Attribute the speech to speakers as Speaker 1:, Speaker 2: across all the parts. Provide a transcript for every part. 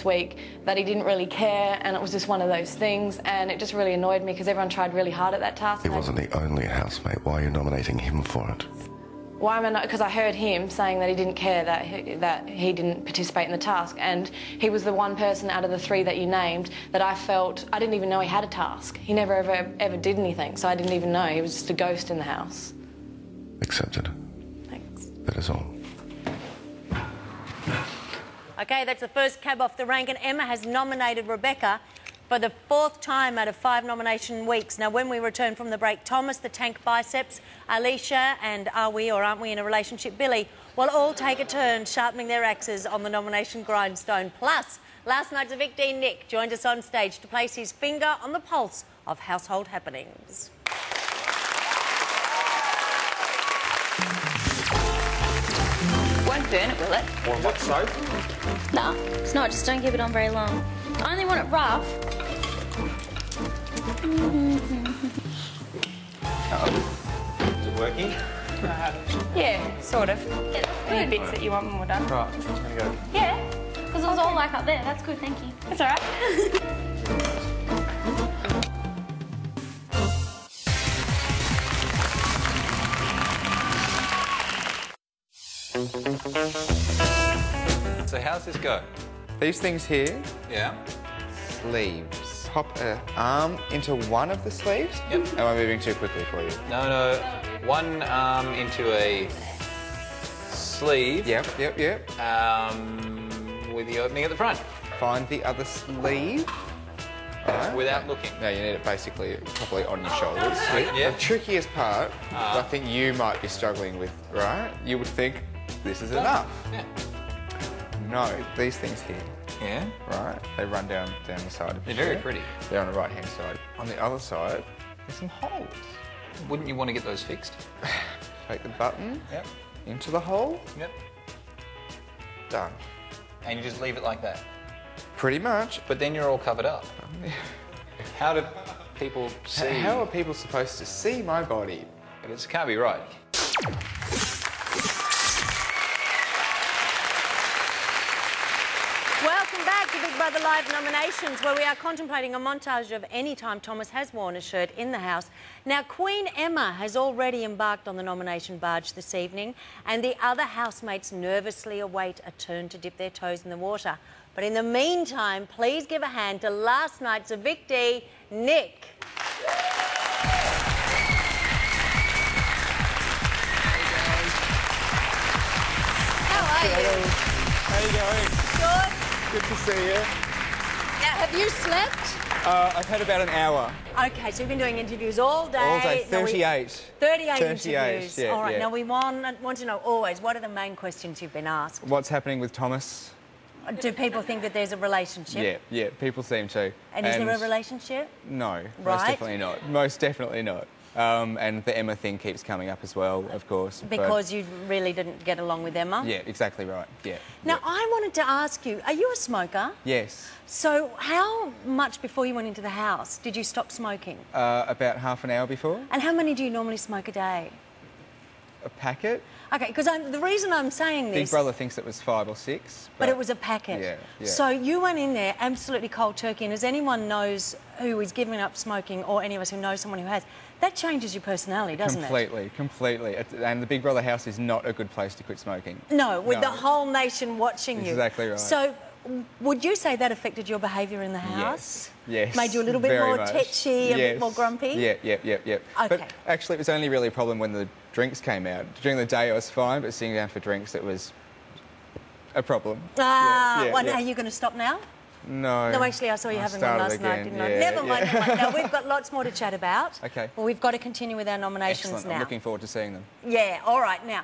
Speaker 1: week that he didn't really care, and it was just one of those things, and it just really annoyed me because everyone tried really hard at that task.
Speaker 2: He wasn't the only housemate. Why are you nominating him for it?
Speaker 1: Why am I not? Because I heard him saying that he didn't care, that he didn't participate in the task, and he was the one person out of the three that you named that I felt, I didn't even know he had a task. He never ever did anything, so I didn't even know. He was just a ghost in the house.
Speaker 2: Accepted.
Speaker 1: Thanks.
Speaker 2: That is all.
Speaker 3: OK, that's the first cab off the rank, and Emma has nominated Rebecca for the 4th time out of 5 nomination weeks. Now, when we return from the break, Thomas, the Tank Biceps, Alicia and Are We or Aren't We in a Relationship, Billy, will all take a turn sharpening their axes on the nomination grindstone. Plus, last night's evictee Nick joined us on stage to place his finger on the pulse of household happenings.
Speaker 4: Won't burn it, will it?
Speaker 5: Is that soap?
Speaker 4: No, it's not. Just don't keep it on very long. I only want it rough.
Speaker 5: Is it working?
Speaker 6: Yeah, sort of.
Speaker 4: Yeah, that's
Speaker 6: Any
Speaker 4: good.
Speaker 6: bits that you want when we're done?
Speaker 5: Right, I'm gonna go.
Speaker 4: Yeah, because it was all like up there. That's good, thank you.
Speaker 6: That's all right.
Speaker 5: So how's this go?
Speaker 7: These things here,
Speaker 5: Yeah.
Speaker 7: sleeves. Pop an arm into one of the sleeves.
Speaker 5: Yep.
Speaker 7: Am I moving too quickly for you?
Speaker 5: No. One arm into a sleeve.
Speaker 7: Yep.
Speaker 5: With the opening at the front.
Speaker 7: Find the other sleeve. Right.
Speaker 5: Without looking.
Speaker 7: No, you need it basically properly on your shoulders.
Speaker 5: Yeah.
Speaker 7: The trickiest part, I think you might be struggling with, right? You would think this is enough.
Speaker 5: Yeah.
Speaker 7: No, these things here,
Speaker 5: Yeah.
Speaker 7: right? They run down the side of
Speaker 5: They're
Speaker 7: your
Speaker 5: very
Speaker 7: hair.
Speaker 5: pretty.
Speaker 7: They're on the right-hand side. On the other side, there's some holes.
Speaker 5: Wouldn't you want to get those fixed?
Speaker 7: Take the button
Speaker 5: Yep.
Speaker 7: into the hole.
Speaker 5: Yep.
Speaker 7: Done.
Speaker 5: And you just leave it like that.
Speaker 7: Pretty much.
Speaker 5: But then you're all covered up. How do people see?
Speaker 7: How are people supposed to see my body?
Speaker 5: It can't be right.
Speaker 3: Welcome back to Big Brother Live nominations, where we are contemplating a montage of any time Thomas has worn a shirt in the house. Now, Queen Emma has already embarked on the nomination barge this evening, and the other housemates nervously await a turn to dip their toes in the water. But in the meantime, please give a hand to last night's evictee, Nick.
Speaker 4: How are you?
Speaker 7: How you going?
Speaker 3: Good.
Speaker 7: Good to see you.
Speaker 3: Now, have you slept?
Speaker 7: I've had about an hour.
Speaker 3: OK, so you've been doing interviews all day.
Speaker 7: All day,
Speaker 3: Now
Speaker 7: 38.
Speaker 3: 38
Speaker 7: 38,
Speaker 3: interviews.
Speaker 7: yeah,
Speaker 3: all right,
Speaker 7: yeah.
Speaker 3: now we want to know always, what are the main questions you've been asked?
Speaker 7: What's happening with Thomas?
Speaker 3: Do people think that there's a relationship?
Speaker 7: Yeah, people seem to.
Speaker 3: And is there a relationship?
Speaker 7: No, most
Speaker 3: Right.
Speaker 7: definitely not. Most definitely not. And the Emma thing keeps coming up as well, of course.
Speaker 3: Because you really didn't get along with Emma?
Speaker 7: Yeah, exactly right. Yeah.
Speaker 3: Now, I wanted to ask you, are you a smoker?
Speaker 7: Yes.
Speaker 3: So how much before you went into the house did you stop smoking?
Speaker 7: About half an hour before.
Speaker 3: And how many do you normally smoke a day?
Speaker 7: A packet.
Speaker 3: OK, because the reason I'm saying
Speaker 7: Big
Speaker 3: this...
Speaker 7: Brother thinks it was 5 or 6.
Speaker 3: But it was a packet.
Speaker 7: Yeah.
Speaker 3: So you went in there absolutely cold turkey, and as anyone knows who is giving up smoking, or any of us who know someone who has, that changes your personality, doesn't it?
Speaker 7: Completely. And the Big Brother house is not a good place to quit smoking.
Speaker 3: No, with
Speaker 7: No.
Speaker 3: the whole nation watching you.
Speaker 7: Exactly right.
Speaker 3: So would you say that affected your behaviour in the house?
Speaker 7: Yes.
Speaker 3: Made you a little bit
Speaker 7: very
Speaker 3: more
Speaker 7: much.
Speaker 3: tetchy, a bit more grumpy?
Speaker 7: Yeah. But
Speaker 3: Okay.
Speaker 7: actually, it was only really a problem when the drinks came out. During the day, I was fine, but sitting down for drinks, it was a problem.
Speaker 3: Are you going to stop now?
Speaker 7: No.
Speaker 3: No, actually, I saw you having one last night, didn't I?
Speaker 7: Yeah,
Speaker 3: Never mind. Now, we've got lots more to chat about.
Speaker 7: OK.
Speaker 3: Well, we've got to continue with our nominations
Speaker 7: Excellent.
Speaker 3: now.
Speaker 7: I'm looking forward to seeing them.
Speaker 3: Yeah, all right. Now,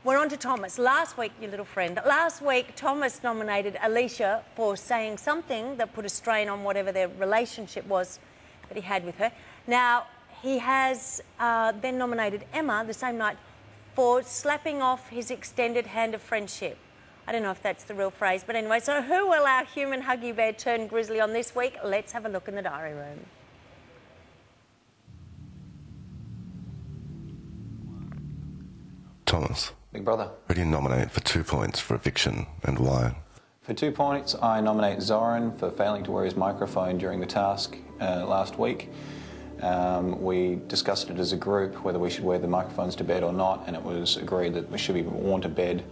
Speaker 3: we're on to Thomas. Last week, your little friend, last week, Thomas nominated Alicia for saying something that put a strain on whatever their relationship was that he had with her. Now, he has then nominated Emma the same night for slapping off his extended hand of friendship. I don't know if that's the real phrase, but anyway, so who will our human huggy bear turn grizzly on this week? Let's have a look in the diary room.
Speaker 2: Thomas,
Speaker 5: Big Brother.
Speaker 2: who do you nominate for 2 points for eviction and why?
Speaker 8: For 2 points, I nominate Zoran for failing to wear his microphone during the task last week. We discussed it as a group, whether we should wear the microphones to bed or not, and it was agreed that we should be worn to bed,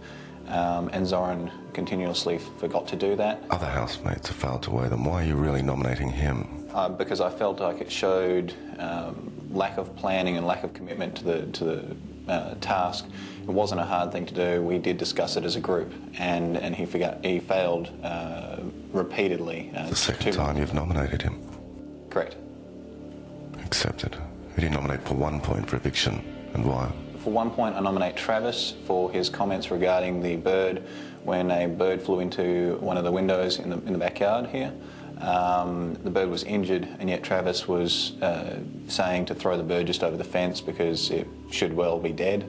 Speaker 8: and Zoran continuously forgot to do that.
Speaker 2: Other housemates have failed to wear them. Why are you really nominating him?
Speaker 8: Because I felt like it showed lack of planning and lack of commitment to the task. It wasn't a hard thing to do. We did discuss it as a group, and he failed repeatedly.
Speaker 2: The second time you've nominated him.
Speaker 8: Correct.
Speaker 2: Accepted. Who do you nominate for 1 point for eviction, and why?
Speaker 8: For 1 point, I nominate Travis for his comments regarding the bird when a bird flew into one of the windows in the backyard here. The bird was injured, and yet Travis was saying to throw the bird just over the fence because it should well be dead.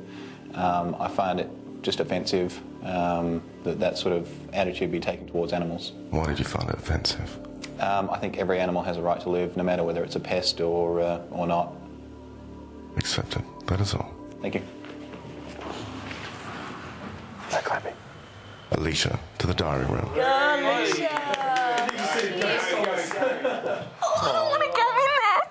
Speaker 8: I find it just offensive that sort of attitude be taken towards animals.
Speaker 2: Why did you find it offensive?
Speaker 8: I think every animal has a right to live, no matter whether it's a pest or not.
Speaker 2: Accepted. That is all.
Speaker 8: Thank you.
Speaker 2: No clapping. Alicia, to the diary room.
Speaker 3: Alicia!
Speaker 4: I want to go in there.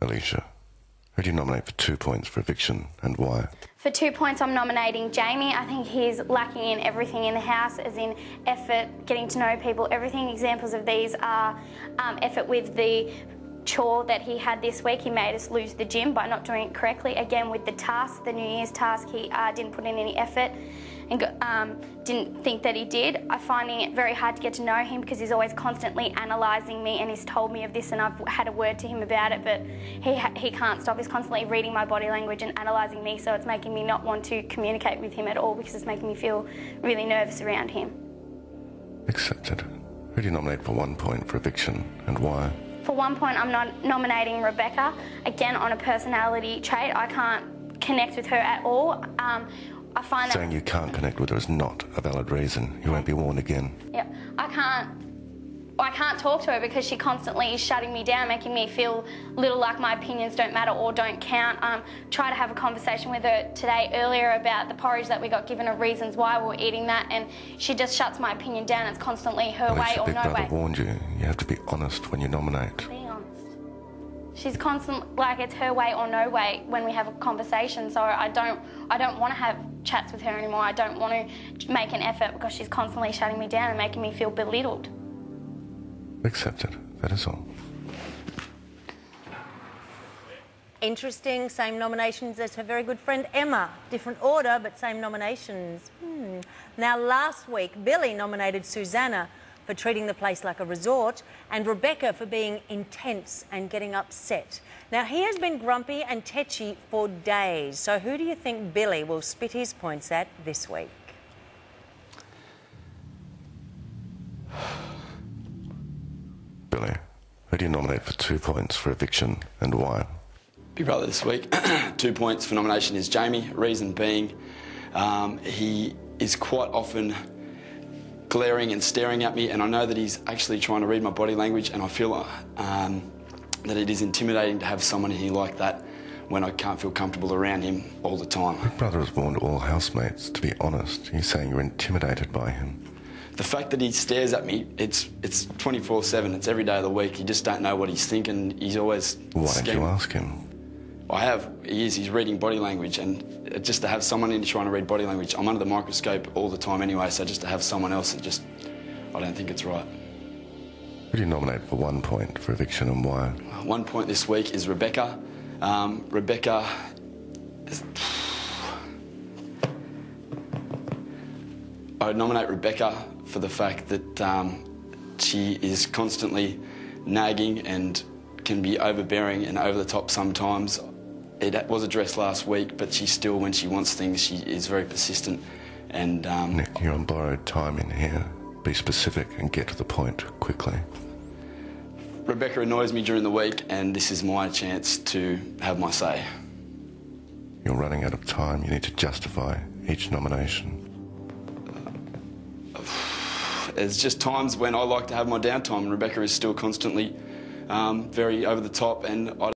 Speaker 2: Alicia, who do you nominate for 2 points for eviction, and why?
Speaker 4: For 2 points, I'm nominating Jamie. I think he's lacking in everything in the house, as in effort, getting to know people, everything. Examples of these are effort with the chore that he had this week. He made us lose the gym by not doing it correctly. Again, with the task, the New Year's task, he didn't put in any effort and didn't think that he did. I'm finding it very hard to get to know him because he's always constantly analysing me, and he's told me of this and I've had a word to him about it, but he can't stop. He's constantly reading my body language and analysing me, so it's making me not want to communicate with him at all because it's making me feel really nervous around him.
Speaker 2: Accepted. Who do you nominate for 1 point for eviction, and why?
Speaker 4: For 1 point, I'm nominating Rebecca. Again, on a personality trait, I can't connect with her at all. I find
Speaker 2: Saying you can't connect with her is not a valid reason. You won't be warned again.
Speaker 4: Yeah, I can't talk to her because she constantly is shutting me down, making me feel little like my opinions don't matter or don't count. Try to have a conversation with her today earlier about the porridge that we got given her reasons why we were eating that, and she just shuts my opinion down. It's constantly her way or
Speaker 2: Big
Speaker 4: no
Speaker 2: Brother
Speaker 4: way.
Speaker 2: warned you. You have to be honest when you nominate.
Speaker 4: Be honest. She's constant, like it's her way or no way when we have a conversation. So I don't want to have chats with her anymore. I don't want to make an effort because she's constantly shutting me down and making me feel belittled.
Speaker 2: Accepted. That is all.
Speaker 3: Interesting, same nominations as her very good friend Emma. Different order, but same nominations. Now, last week, Billy nominated Susanna for treating the place like a resort, and Rebecca for being intense and getting upset. Now, he has been grumpy and tetchy for days. So who do you think Billy will spit his points at this week?
Speaker 2: Billy, who do you nominate for 2 points for eviction, and why?
Speaker 9: Big Brother this week, 2 points for nomination is Jamie. Reason being, he is quite often glaring and staring at me, and I know that he's actually trying to read my body language, and I feel that it is intimidating to have someone here like that when I can't feel comfortable around him all the time.
Speaker 2: Big Brother has warned all housemates to be honest. You're saying you're intimidated by him.
Speaker 9: The fact that he stares at me, it's 24/7, it's every day of the week. You just don't know what he's thinking. He's always
Speaker 2: Why don't you ask him?
Speaker 9: I have. He's reading body language, and just to have someone in trying to read body language, I'm under the microscope all the time anyway, so just to have someone else, I don't think it's right.
Speaker 2: Who do you nominate for 1 point for eviction, and why?
Speaker 9: 1 point this week is Rebecca. Rebecca... I would nominate Rebecca for the fact that she is constantly nagging and can be overbearing and over the top sometimes. It was addressed last week, but she still, when she wants things, she is very persistent. And
Speaker 2: Nick, you're on borrowed time in here. Be specific and get to the point quickly.
Speaker 9: Rebecca annoys me during the week, and this is my chance to have my say.
Speaker 2: You're running out of time. You need to justify each nomination.
Speaker 9: There's just times when I like to have my downtime, and Rebecca is still constantly very over the top, and I